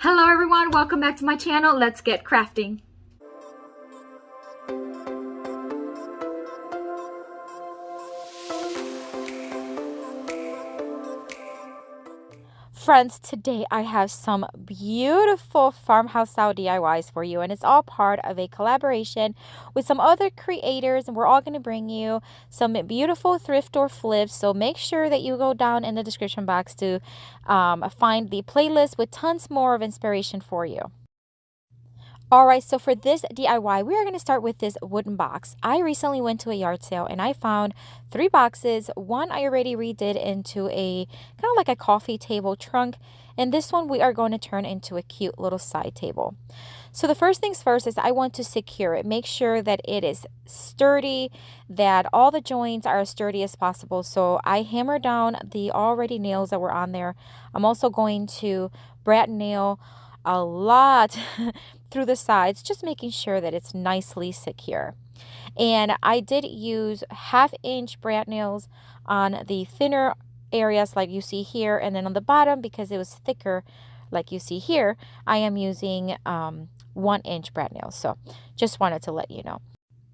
Hello everyone, welcome back to my channel. Let's get crafting. Friends, today I have some beautiful farmhouse style DIYs for you, and it's all part of a collaboration with some other creators, and we're all going to bring you some beautiful thrift store flips. So make sure that you go down in the description box to find the playlist with tons more of inspiration for you. Alright, so for this DIY, we are going to start with this wooden box. I recently went to a yard sale and I found 3 boxes. One I already redid into a kind of like a coffee table trunk, and this one we are going to turn into a cute little side table. So the first things first is I want to secure it. Make sure that it is sturdy, that all the joints are as sturdy as possible. So I hammer down the already nails that were on there. I'm also going to brat nail a lot through the sides, just making sure that it's nicely secure. And I did use 1/2 inch brat nails on the thinner areas like you see here, and then on the bottom, because it was thicker like you see here, I am using 1 inch brat nails. So just wanted to let you know.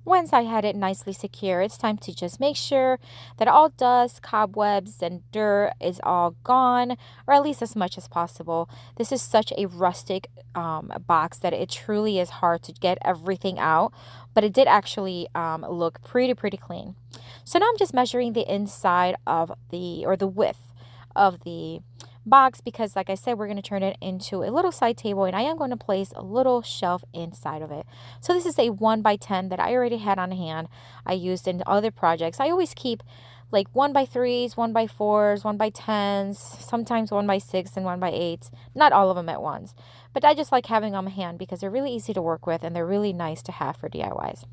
Once I had it nicely secure, it's time to just make sure that all dust, cobwebs, and dirt is all gone, or at least as much as possible. This is such a rustic box that it truly is hard to get everything out, but it did actually look pretty clean. So now I'm just measuring the inside of the width of the box, because like I said, we're going to turn it into a little side table, and I am going to place a little shelf inside of it. So this is a 1x10 that I already had on hand. I used in other projects. I always keep like 1x3s, 1x4s, 1x10s, sometimes 1x6 and 1x8s, not all of them at once, but I just like having them on hand because they're really easy to work with and they're really nice to have for DIYs.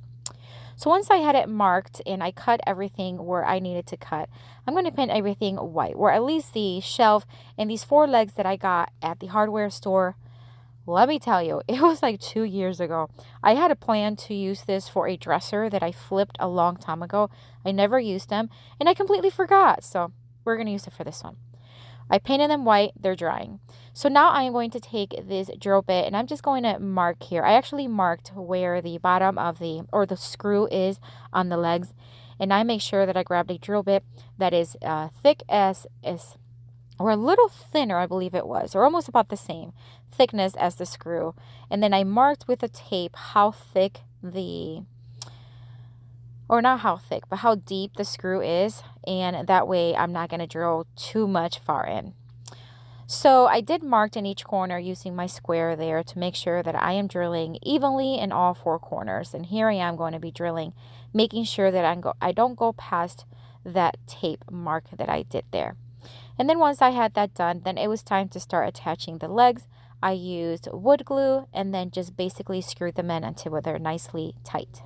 So once I had it marked and I cut everything where I needed to cut, I'm going to paint everything white, or at least the shelf and these 4 legs that I got at the hardware store. Let me tell you, it was like 2 years ago. I had a plan to use this for a dresser that I flipped a long time ago. I never used them and I completely forgot. So we're going to use it for this one. I painted them white, they're drying. So now I am going to take this drill bit and I'm just going to mark here. I actually marked where the bottom of the screw is on the legs, and I make sure that I grabbed a drill bit that is thick or a little thinner, I believe it was, or almost about the same thickness as the screw. And then I marked with a tape how thick or not how thick, but how deep the screw is, and that way I'm not going to drill too much far in. So I did mark in each corner using my square there to make sure that I am drilling evenly in all 4 corners. And here I am going to be drilling, making sure that I don't go past that tape mark that I did there. And then once I had that done, then it was time to start attaching the legs. I used wood glue and then just basically screwed them in until they're nicely tight.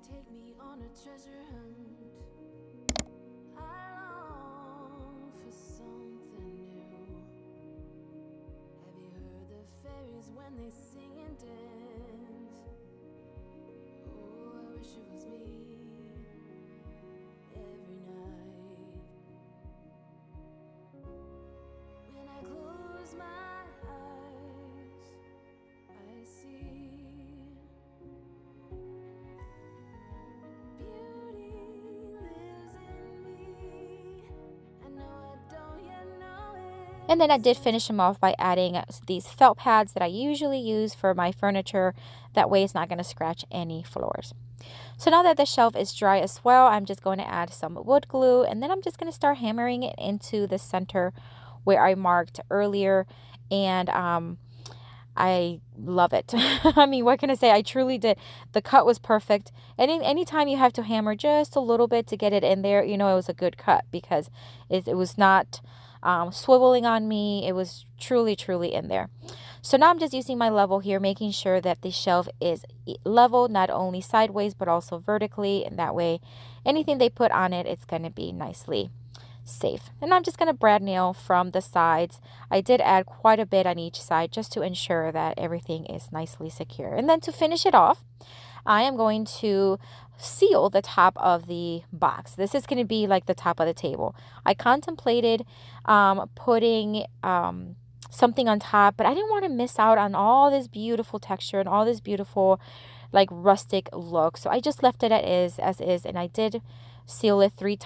Take me on a treasure hunt. I long for something new. Have you heard the fairies when they sing and dance? Oh, I wish it was me every night. When I close my eyes, I see And then I did finish them off by adding these felt pads that I usually use for my furniture. That way it's not going to scratch any floors. So now that the shelf is dry as well, I'm just going to add some wood glue, and then I'm just going to start hammering it into the center where I marked earlier. And I love it. I mean, what can I say? I truly did. The cut was perfect. And anytime you have to hammer just a little bit to get it in there, you know it was a good cut, because it was not swiveling on me. It was truly in there. So now I'm just using my level here, making sure that the shelf is level, not only sideways but also vertically, and that way anything they put on it, it's going to be nicely safe. And I'm just going to brad nail from the sides. I did add quite a bit on each side just to ensure that everything is nicely secure. And then to finish it off, I am going to seal the top of the box. This is going to be like the top of the table. I contemplated putting something on top, but I didn't want to miss out on all this beautiful texture and all this beautiful like rustic look. So I just left it as is, and I did seal it three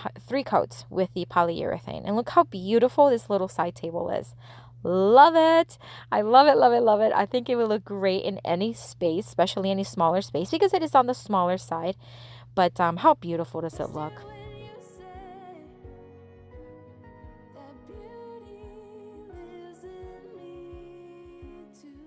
coats with the polyurethane. And look how beautiful this little side table is. Love it. I love it, love it, love it. I think it would look great in any space, especially any smaller space, because it is on the smaller side. But how beautiful does it look? When you say that beauty lives in me too.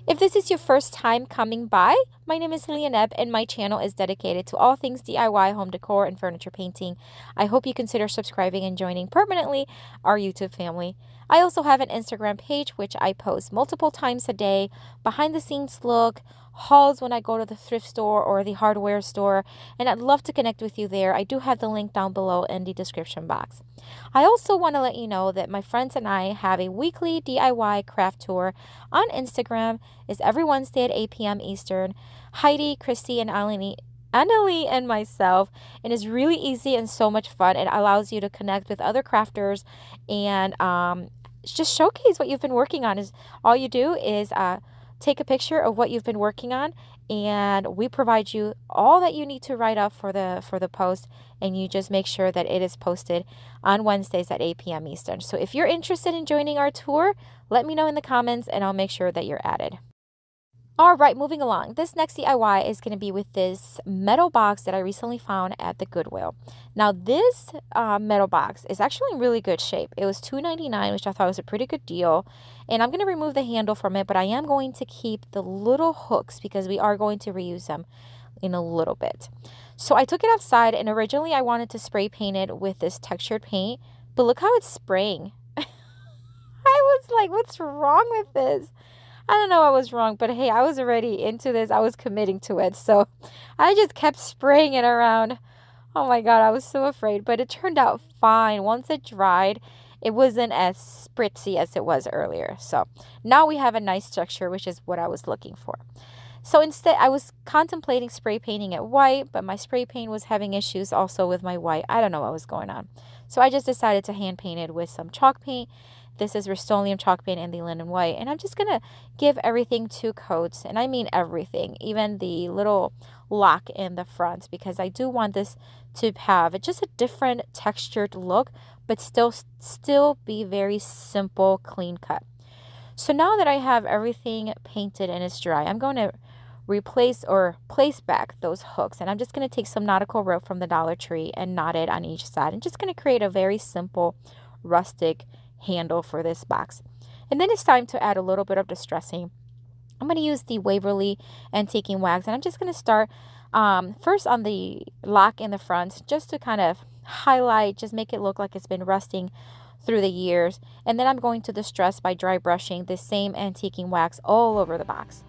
If this is your first time coming by, my name is Leoneb and my channel is dedicated to all things DIY, home decor, and furniture painting. I hope you consider subscribing and joining permanently our YouTube family. I also have an Instagram page which I post multiple times a day, behind the scenes look, hauls when I go to the thrift store or the hardware store, and I'd love to connect with you there. I do have the link down below in the description box. I also want to let you know that my friends and I have a weekly DIY craft tour on Instagram. It's every Wednesday at 8 p.m. Eastern. Heidi, Christy, and Annalie and myself, and it's really easy and so much fun. It allows you to connect with other crafters and just showcase what you've been working on. Is all you do is take a picture of what you've been working on, and we provide you all that you need to write up for the post, and you just make sure that it is posted on Wednesdays at 8 p.m. Eastern. So if you're interested in joining our tour, let me know in the comments and I'll make sure that you're added. All right, moving along. This next DIY is going to be with this metal box that I recently found at the Goodwill. Now, this metal box is actually in really good shape. It was $2.99, which I thought was a pretty good deal. And I'm going to remove the handle from it, but I am going to keep the little hooks because we are going to reuse them in a little bit. So I took it outside, and originally I wanted to spray paint it with this textured paint, but look how it's spraying. I was like, what's wrong with this? I don't know what was wrong, but hey, I was already into this. I was committing to it. So I just kept spraying it around. Oh my God, I was so afraid, but it turned out fine. Once it dried, it wasn't as spritzy as it was earlier. So now we have a nice texture, which is what I was looking for. So instead, I was contemplating spray painting it white, but my spray paint was having issues also with my white. I don't know what was going on. So I just decided to hand paint it with some chalk paint. This is Rust-Oleum chalk paint and the linen white. And I'm just going to give everything 2 coats. And I mean everything, even the little lock in the front, because I do want this to have just a different textured look, but still be very simple, clean cut. So now that I have everything painted and it's dry, I'm going to replace or place back those hooks. And I'm just going to take some nautical rope from the Dollar Tree and knot it on each side. I'm just going to create a very simple, rustic handle for this box. And then it's time to add a little bit of distressing. I'm going to use the Waverly Antiquing Wax, and I'm just going to start first on the lock in the front, just to kind of highlight, just make it look like it's been rusting through the years. And then I'm going to distress by dry brushing the same antiquing wax all over the box.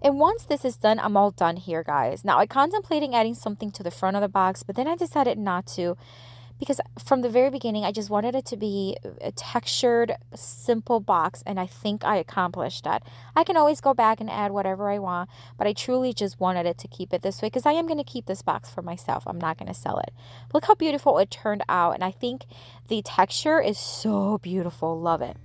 And once this is done, I'm all done here, guys. Now, I contemplating adding something to the front of the box, but then I decided not to, because from the very beginning, I just wanted it to be a textured, simple box, and I think I accomplished that. I can always go back and add whatever I want, but I truly just wanted it to keep it this way, because I am going to keep this box for myself. I'm not going to sell it. Look how beautiful it turned out, and I think the texture is so beautiful. Love it.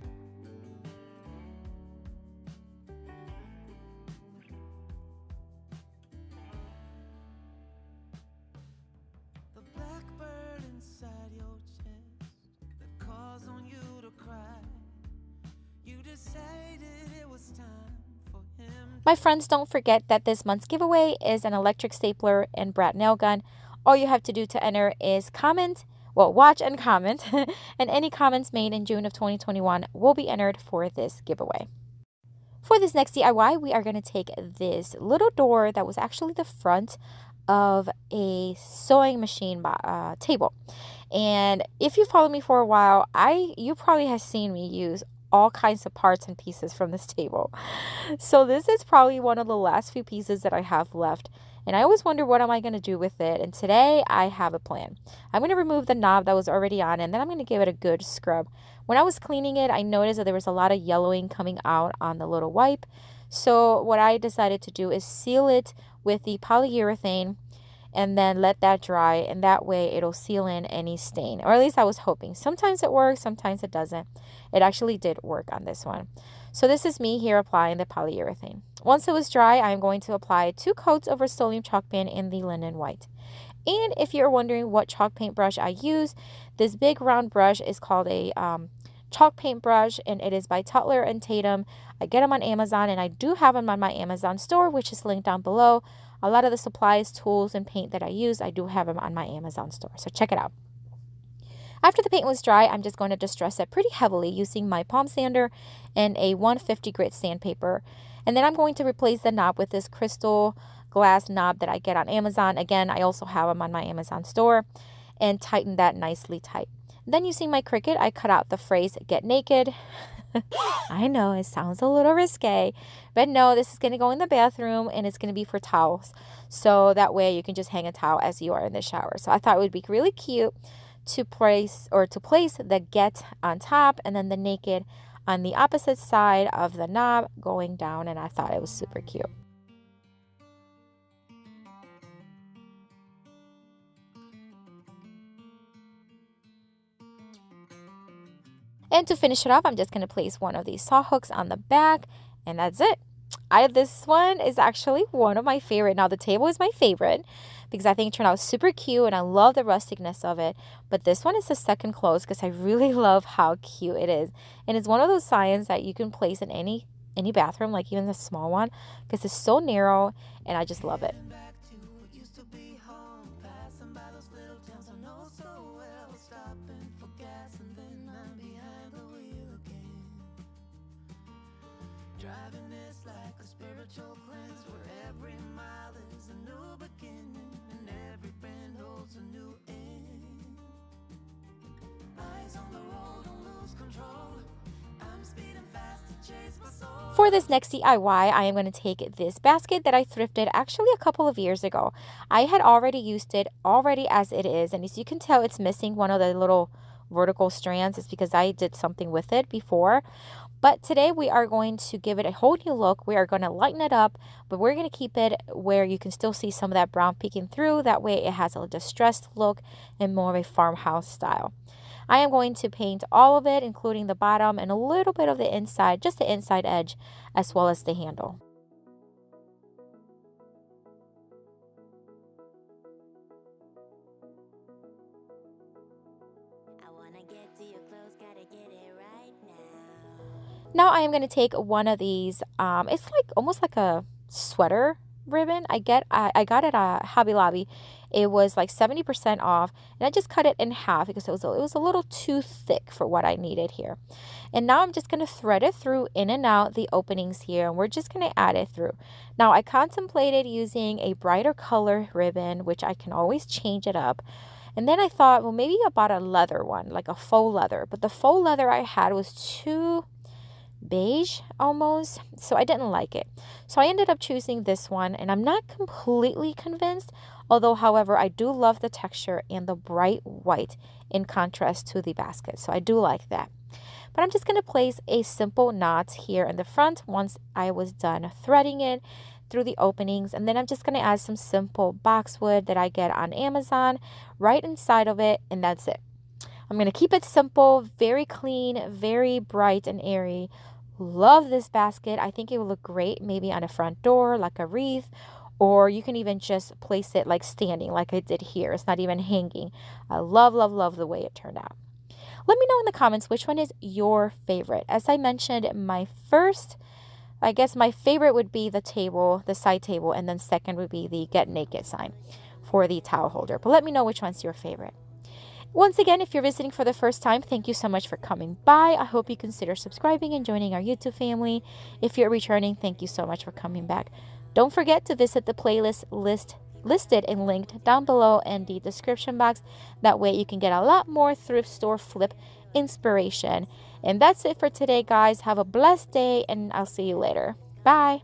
The blackbird inside your chest that calls on you to cry. You decided it was time for him. My friends, don't forget that this month's giveaway is an electric stapler and Brat nail gun. All you have to do to enter is watch and comment, and any comments made in June of 2021 will be entered for this giveaway. For this next DIY, we are going to take this little door that was actually the front of a sewing machine table. And if you follow me for a while, you probably have seen me use all kinds of parts and pieces from this table. So this is probably one of the last few pieces that I have left. And I always wonder, what am I going to do with it? And today I have a plan. I'm going to remove the knob that was already on, and then I'm going to give it a good scrub. When I was cleaning it, I noticed that there was a lot of yellowing coming out on the little wipe. So what I decided to do is seal it with the polyurethane and then let that dry, and that way it'll seal in any stain, or at least I was hoping. Sometimes it works, sometimes it doesn't. It actually did work on this one. So this is me here applying the polyurethane. Once it was dry, I'm going to apply 2 coats of Rust-Oleum chalk paint in the linen white. And if you're wondering what chalk paint brush I use, this big round brush is called a chalk paint brush, and it is by Tutler and Tatum. I get them on Amazon, and I do have them on my Amazon store, which is linked down below. A lot of the supplies, tools, and paint that I use, I do have them on my Amazon store, so check it out. After the paint was dry, I'm just going to distress it pretty heavily using my palm sander and a 150 grit sandpaper. And then I'm going to replace the knob with this crystal glass knob that I get on Amazon. Again, I also have them on my Amazon store, and tighten that nicely tight. Then using my Cricut, I cut out the phrase "get naked." I know it sounds a little risque, but no, this is going to go in the bathroom, and it's going to be for towels. So that way you can just hang a towel as you are in the shower. So I thought it would be really cute to place the "get" on top and then the "naked" on the opposite side of the knob going down, and I thought it was super cute. And to finish it off, I'm just going to place one of these saw hooks on the back, and that's it. This one is actually one of my favorite. Now, the table is my favorite because I think it turned out super cute, and I love the rusticness of it. But this one is the second close because I really love how cute it is. And it's one of those signs that you can place in any bathroom, like even the small one, because it's so narrow, and I just love it. Driving is like a spiritual cleanse where every mile is a new beginning and every bend holds a new end. Eyes on the road, don't lose control. I'm speeding fast to chase my soul. For this next DIY, I am going to take this basket that I thrifted actually a couple of years ago. I had already used it as it is, and as you can tell, it's missing one of the little vertical strands. It's because I did something with it before. But today we are going to give it a whole new look. We are going to lighten it up, but we're going to keep it where you can still see some of that brown peeking through. That way it has a distressed look and more of a farmhouse style. I am going to paint all of it, including the bottom and a little bit of the inside, just the inside edge, as well as the handle. Now I am going to take one of these, it's like almost like a sweater ribbon. I got it at Hobby Lobby. It was like 70% off, and I just cut it in half because it was a little too thick for what I needed here. And now I'm just going to thread it through in and out the openings here, and we're just going to add it through. Now I contemplated using a brighter color ribbon, which I can always change it up. And then I thought, well, maybe about a leather one, like a faux leather. But the faux leather I had was too beige almost, so I didn't like it. So I ended up choosing this one, and I'm not completely convinced, although however I do love the texture and the bright white in contrast to the basket, so I do like that. But I'm just going to place a simple knot here in the front once I was done threading it through the openings, and then I'm just going to add some simple boxwood that I get on Amazon right inside of it, and that's it. I'm going to keep it simple, very clean, very bright and airy. Love this basket. I think it will look great maybe on a front door, like a wreath, or you can even just place it like standing, like I did here. It's not even hanging. I love, love, love the way it turned out. Let me know in the comments which one is your favorite. As I mentioned, my favorite would be the table, the side table, and then second would be the get naked sign for the towel holder. But let me know which one's your favorite. Once again, if you're visiting for the first time, thank you so much for coming by. I hope you consider subscribing and joining our YouTube family. If you're returning, thank you so much for coming back. Don't forget to visit the playlist listed and linked down below in the description box. That way you can get a lot more thrift store flip inspiration. And that's it for today, guys. Have a blessed day, and I'll see you later. Bye.